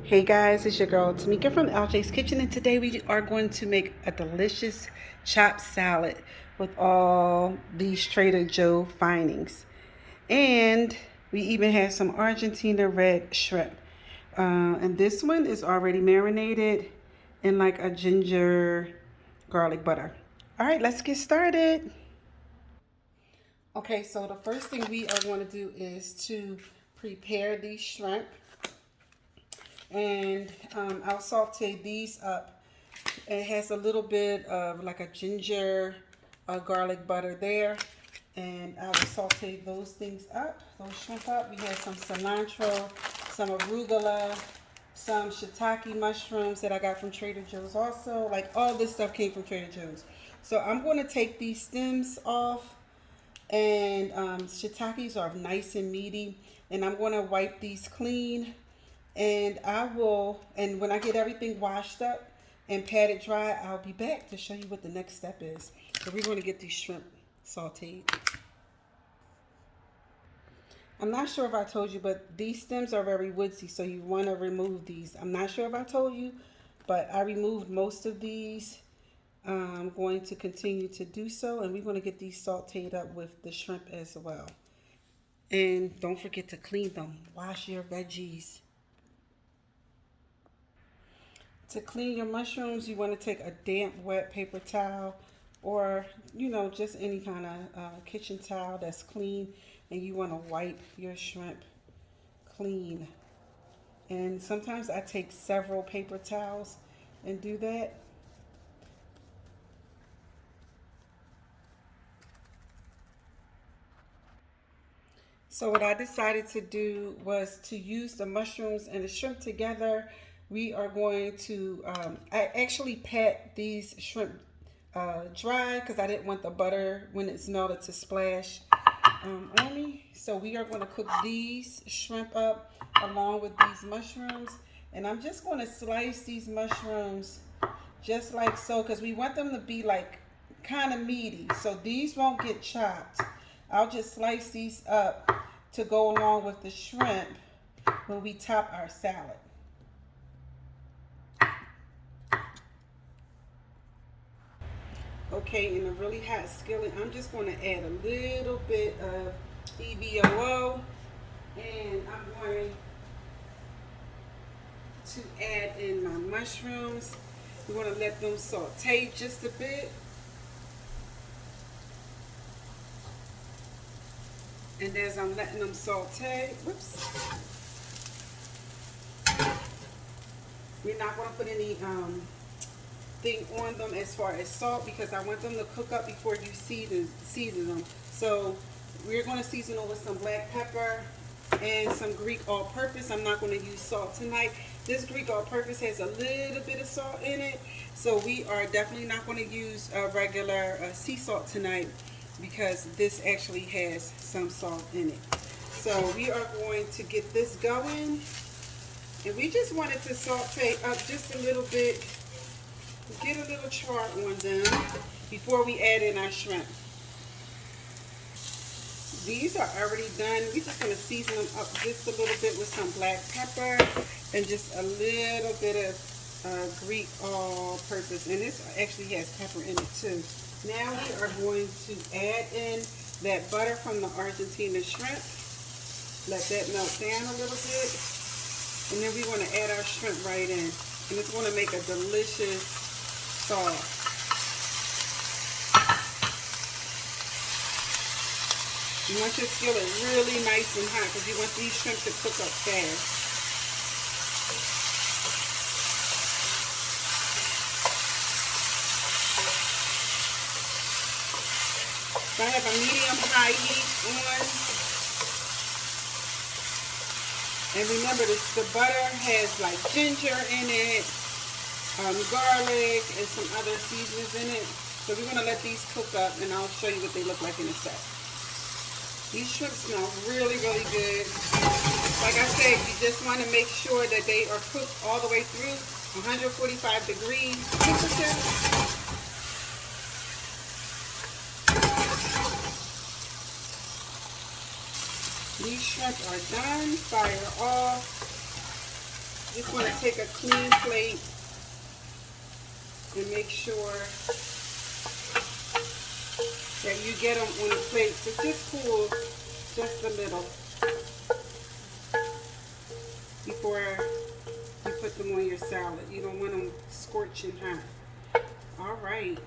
Hey guys, it's your girl Tamika from LJ's Kitchen, and today we are going to make a delicious chopped salad with all these Trader Joe findings. And we even have some Argentina red shrimp. And this one is already marinated in like a ginger garlic butter. All right, let's get started. Okay, so the first thing we are going to do is to prepare these shrimp. And I'll saute these up. It has a little bit of like a ginger garlic butter there, and I will saute those things up, those shrimp up. We have some cilantro, some arugula, some shiitake mushrooms that I got from Trader Joe's also. Like all this stuff came from Trader Joe's. So I'm going to take these stems off, and shiitakes are nice and meaty, and I'm going to wipe these clean, and and when I get everything washed up and patted dry, I'll be back to show you what the next step is. So we're going to get these shrimp sauteed. I'm not sure if I told you, but these stems are very woodsy, so you want to remove these. I'm not sure if I told you, but I removed most of these. I'm going to continue to do so, and we're going to get these sauteed up with the shrimp as well. And don't forget to clean them. Wash your veggies. To clean your mushrooms, you want to take a damp, wet paper towel, or just any kind of kitchen towel that's clean, and you want to wipe your shrimp clean. And sometimes I take several paper towels and do that. So what I decided to do was to use the mushrooms and the shrimp together. We are going to, I actually pat these shrimp dry because I didn't want the butter when it's melted to splash on me. So we are going to cook these shrimp up along with these mushrooms. And I'm just going to slice these mushrooms just like so, because we want them to be like kind of meaty. So these won't get chopped. I'll just slice these up to go along with the shrimp when we top our salad. Okay, in a really hot skillet, I'm just going to add a little bit of EVOO, and I'm going to add in my mushrooms. We want to let them saute just a bit. And as I'm letting them saute, we're not going to put any thing on them as far as salt, because I want them to cook up before you season them. So we're going to season them with some black pepper and some Greek all-purpose. I'm not going to use salt tonight. This Greek all-purpose has a little bit of salt in it, so we are definitely not going to use regular sea salt tonight, because this actually has some salt in it. So we are going to get this going, and we just wanted to saute up just a little bit, get a little char on them before we add in our shrimp. These are already done. We're just going to season them up just a little bit with some black pepper and just a little bit of Greek all-purpose. And this actually has pepper in it too. Now we are going to add in that butter from the Argentina shrimp. Let that melt down a little bit. And then we want to add our shrimp right in. And it's going to make a delicious sauce. You want your skillet really nice and hot, because you want these shrimp to cook up fast. So I have a medium-high heat on. And remember, the butter has like ginger in it, garlic, and some other seasonings in it. So we're going to let these cook up, and I'll show you what they look like in a sec. These shrimp smell really, really good. Like I said, you just want to make sure that they are cooked all the way through, 145 degrees temperature. These shrimp are done. Fire off. just want to take a clean plate and make sure that you get them on the plate. So just cool just a little before you put them on your salad. You don't want them scorching hot. All right.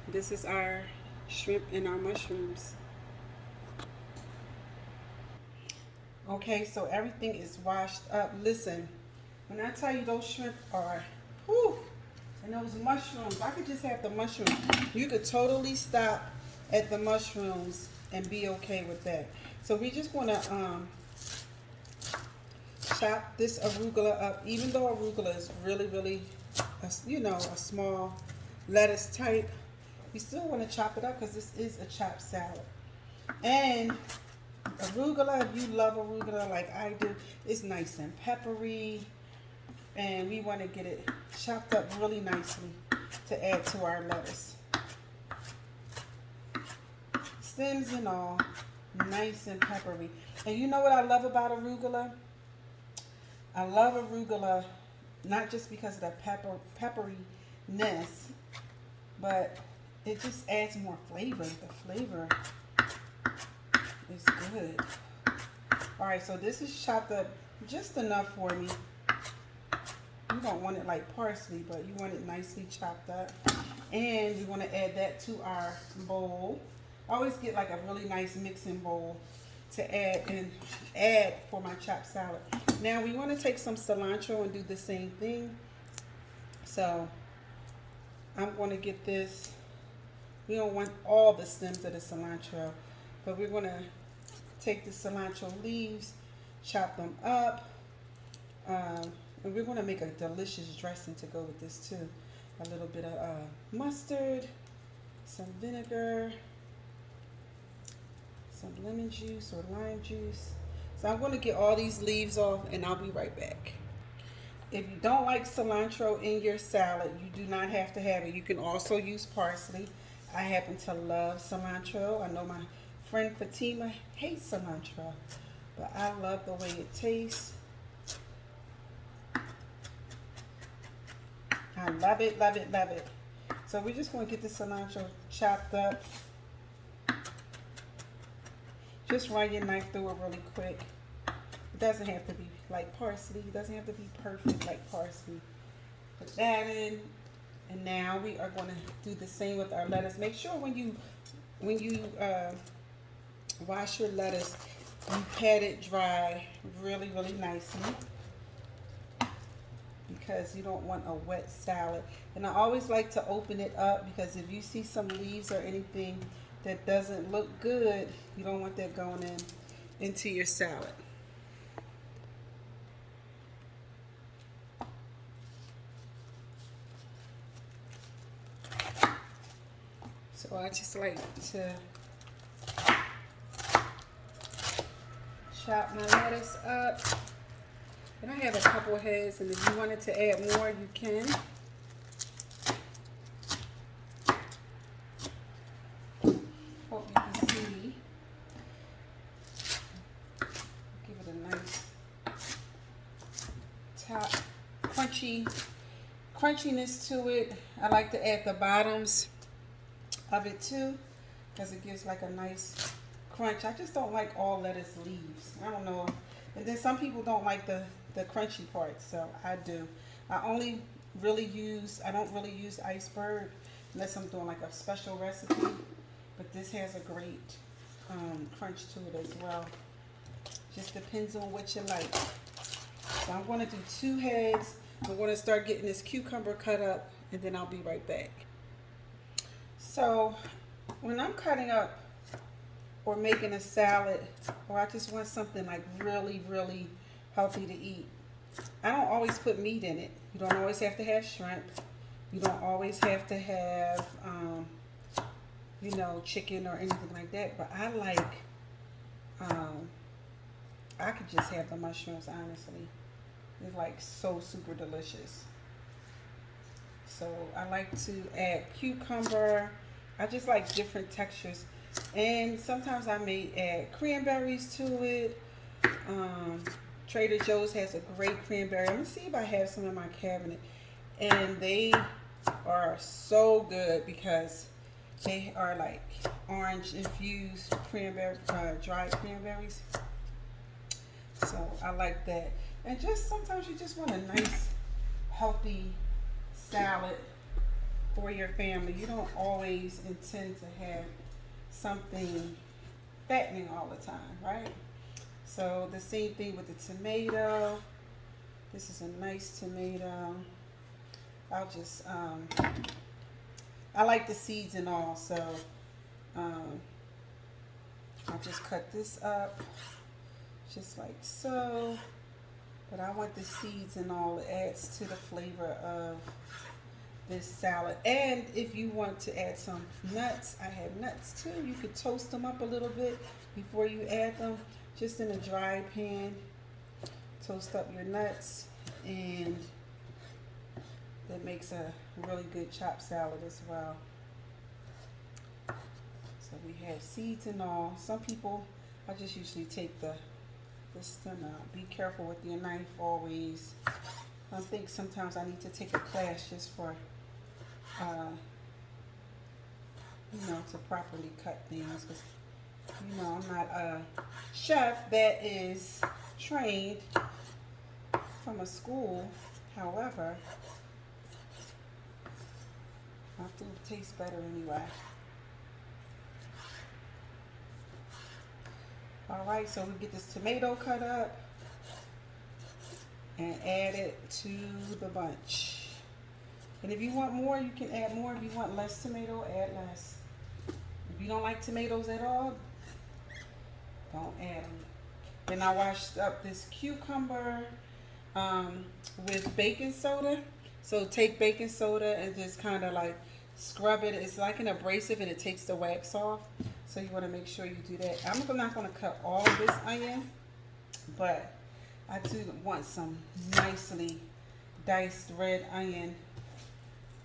This is our shrimp and our mushrooms. Okay, so everything is washed up. Listen, when I tell you those shrimp are, whew, and those mushrooms, I could just have the mushrooms. You could totally stop at the mushrooms and be okay with that. So we just want to chop this arugula up. Even though arugula is really, a small lettuce type, we still want to chop it up because this is a chopped salad. And arugula, if you love arugula like I do, it's nice and peppery. And we want to get it chopped up really nicely to add to our lettuce. Stems and all, nice and peppery. And you know what I love about arugula? I love arugula not just because of the pepperiness, but it just adds more flavor. The flavor is good. All right, so this is chopped up just enough for me. You don't want it like parsley, but you want it nicely chopped up. And we want to add that to our bowl. I always get like a really nice mixing bowl to add for my chopped salad. Now we want to take some cilantro and do the same thing. So I'm going to get this. We don't want all the stems of the cilantro, but we're going to take the cilantro leaves, chop them up, and we're going to make a delicious dressing to go with this too. A little bit of mustard, some vinegar, some lemon juice or lime juice. So I'm going to get all these leaves off and I'll be right back. If you don't like cilantro in your salad, you do not have to have it. You can also use parsley. I happen to love cilantro. I know my friend Fatima hates cilantro, but I love the way it tastes. I love it, love it, love it. So we're just going to get the cilantro chopped up. Just run your knife through it really quick. It doesn't have to be like parsley. It doesn't have to be perfect like parsley. Put that in. And now we are going to do the same with our lettuce. Make sure when you wash your lettuce, you pat it dry really, really nicely, because you don't want a wet salad. And I always like to open it up, because if you see some leaves or anything that doesn't look good, you don't want that going into your salad. So I just like to chop my lettuce up. And I have a couple heads, and if you wanted to add more, you can. Hope you can see. Give it a nice top crunchiness to it. I like to add the bottoms of it too, because it gives like a nice crunch. I just don't like all lettuce leaves. I don't know. And then some people don't like the crunchy parts, so I do. I don't really use iceberg unless I'm doing like a special recipe, but this has a great crunch to it as well. Just depends on what you like. So I'm going to do 2 heads. I'm going to start getting this cucumber cut up, and then I'll be right back. So when I'm cutting up or making a salad, or I just want something like really, really healthy to eat, I don't always put meat in it. You don't always have to have shrimp. You don't always have to have, chicken or anything like that. But I like, I could just have the mushrooms, honestly. It's like so super delicious. So I like to add cucumber. I just like different textures. And sometimes I may add cranberries to it. Trader Joe's has a great cranberry. I'm gonna see if I have some in my cabinet. And they are so good because they are like orange infused cranberry, dried cranberries. So I like that. And just sometimes you just want a nice, healthy salad for your family. You don't always intend to have something fattening all the time, right? So the same thing with the tomato. This is a nice tomato. I'll just, I like the seeds and all, so I'll just cut this up just like so. But I want the seeds and all. It adds to the flavor of this salad. And if you want to add some nuts, I have nuts too. You could toast them up a little bit before you add them, just in a dry pan. Toast up your nuts, and that makes a really good chopped salad as well. So we have seeds and all. Some people, I just usually take the stem out. Be careful with your knife always. I think sometimes I need to take a class just for, to properly cut things. Because, I'm not a chef that is trained from a school. However, my food tastes better anyway. Alright, so we get this tomato cut up and add it to the bunch. And if you want more, you can add more. If you want less tomato, add less. If you don't like tomatoes at all, don't add them. Then I washed up this cucumber with baking soda. So take baking soda and just kind of like scrub it. It's like an abrasive and it takes the wax off. So you want to make sure you do that. I'm not going to cut all of this onion, but I do want some nicely diced red onion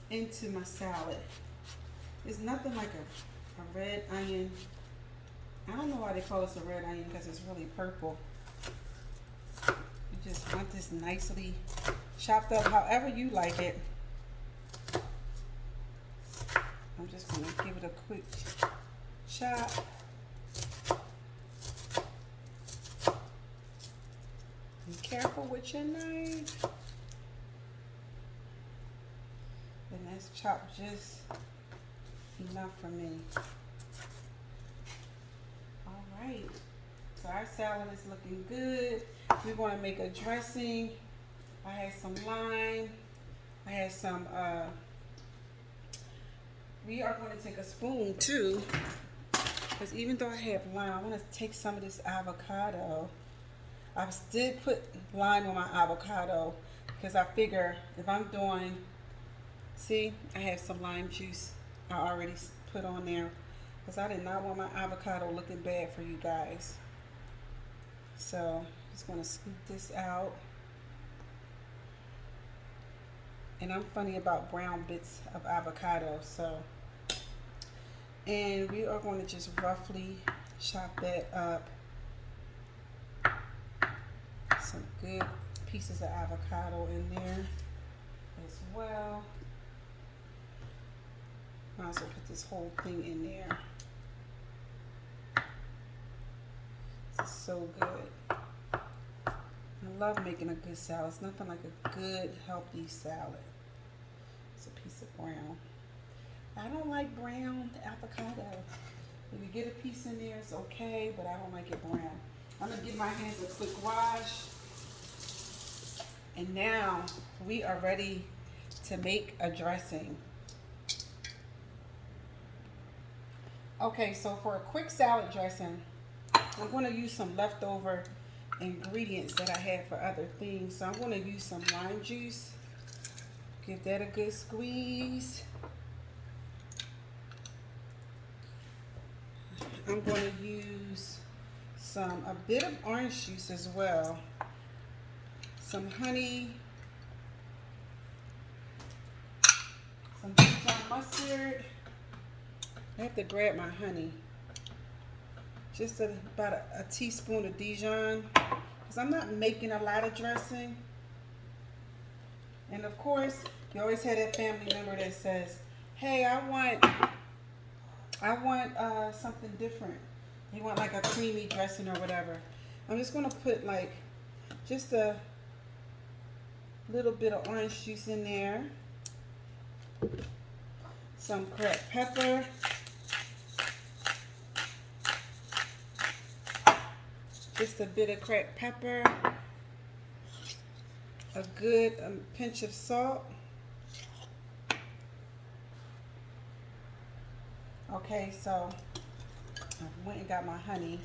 into my salad. There's nothing like a red onion. I don't know why they call this a red onion, because it's really purple. You just want this nicely chopped up however you like it. I'm just going to give it a quick chop. Be careful with your knife. And that's chopped just enough for me. Alright, so our salad is looking good. We're going to make a dressing. I had some lime. I had some, we are going to take a spoon too, because even though I have lime, I want to take some of this avocado. I did put lime on my avocado because I figure if I'm doing, see, I have some lime juice I already put on there, because I did not want my avocado looking bad for you guys. So just going to scoop this out. And I'm funny about brown bits of avocado, so. And we are going to just roughly chop that up. Some good pieces of avocado in there as well. I also put this whole thing in there. This is so good. I love making a good salad. It's nothing like a good, healthy salad. It's a piece of brown. I don't like brown avocado. If you get a piece in there, it's okay, but I don't like it brown. I'm going to give my hands a quick wash. And now we are ready to make a dressing. Okay, so for a quick salad dressing, I'm going to use some leftover ingredients that I had for other things. So I'm going to use some lime juice. Give that a good squeeze. I'm going to use a bit of orange juice as well. Some honey. Some Dijon mustard. I have to grab my honey. just about a teaspoon of Dijon, because I'm not making a lot of dressing. And of course, you always have that family member that says, hey, I want something different. You want like a creamy dressing or whatever. I'm just gonna put like just a little bit of orange juice in there, some cracked pepper, just a bit of cracked pepper, a good pinch of salt. Okay, so I went and got my honey.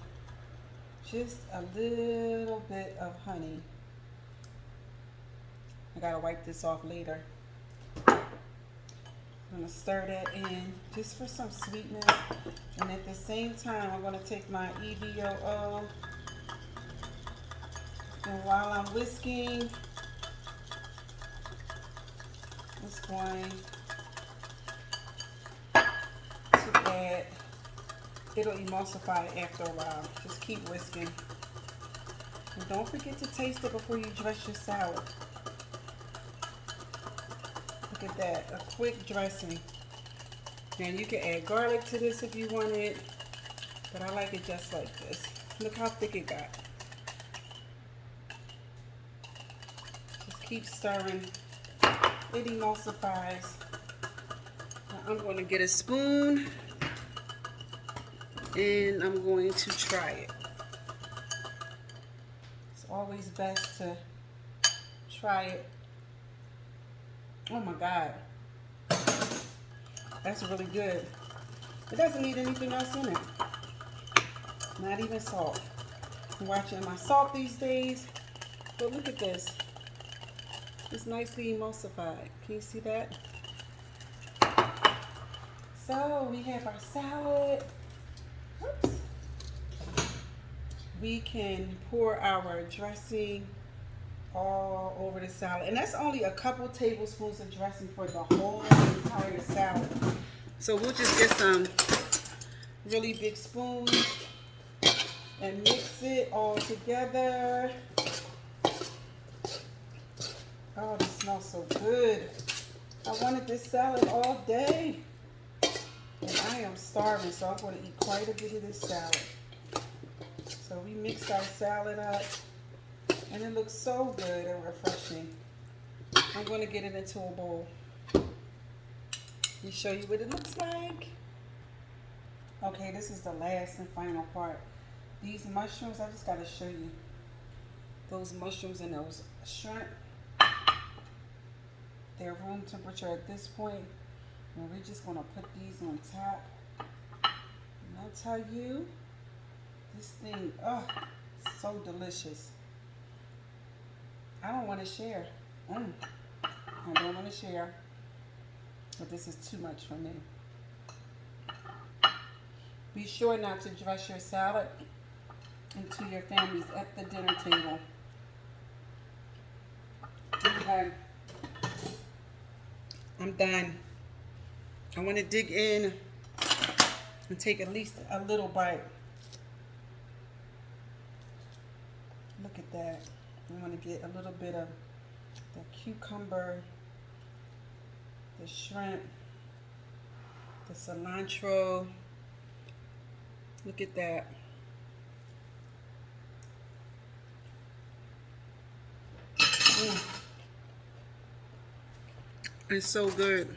Just a little bit of honey. I gotta wipe this off later. I'm gonna stir that in just for some sweetness. And at the same time, I'm gonna take my EVOO. And while I'm whisking, it's going to add, it'll emulsify after a while. Just keep whisking. And don't forget to taste it before you dress your salad. Look at that, a quick dressing. Now you can add garlic to this if you want it, but I like it just like this. Look how thick it got. Just keep stirring. It emulsifies. Now I'm going to get a spoon and I'm going to try it. It's always best to try it. Oh my God. That's really good. It doesn't need anything else in it. Not even salt. I'm watching my salt these days. But look at this. It's nicely emulsified. Can you see that? So we have our salad. Oops. We can pour our dressing all over the salad. And that's only a couple tablespoons of dressing for the whole entire salad. So we'll just get some really big spoons and mix it all together. Oh, this smells so good. I wanted this salad all day. And I am starving, so I'm going to eat quite a bit of this salad. So we mixed our salad up. And it looks so good and refreshing. I'm going to get it into a bowl. Let me show you what it looks like. Okay, this is the last and final part. These mushrooms, I just got to show you. Those mushrooms and those shrimp. They're room temperature at this point. And we're just going to put these on top. And I'll tell you, this thing, oh, so delicious. I don't want to share. I don't want to share. But this is too much for me. Be sure not to dress your salad into your families at the dinner table. Okay. I'm done. I want to dig in and take at least a little bite. Look at that. I want to get a little bit of the cucumber, the shrimp, the cilantro. Look at that. It's so good.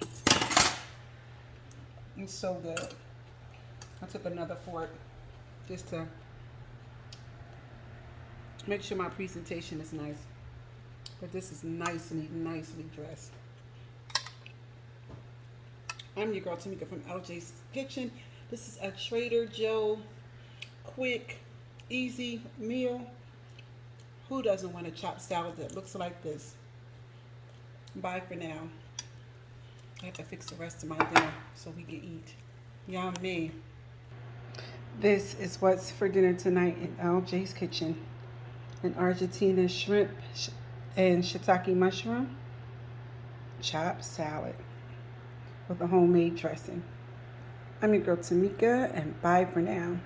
It's so good. I took another fork just to make sure my presentation is nice. But this is nicely dressed. I'm your girl Tamika from LJ's Kitchen. This is a Trader Joe quick, easy meal. Who doesn't want a chopped salad that looks like this? Bye for now. I have to fix the rest of my dinner so we can eat. Yummy. This is what's for dinner tonight in LJ's Kitchen. An Argentina shrimp and shiitake mushroom chopped salad with a homemade dressing. I'm your girl Tamika, and bye for now.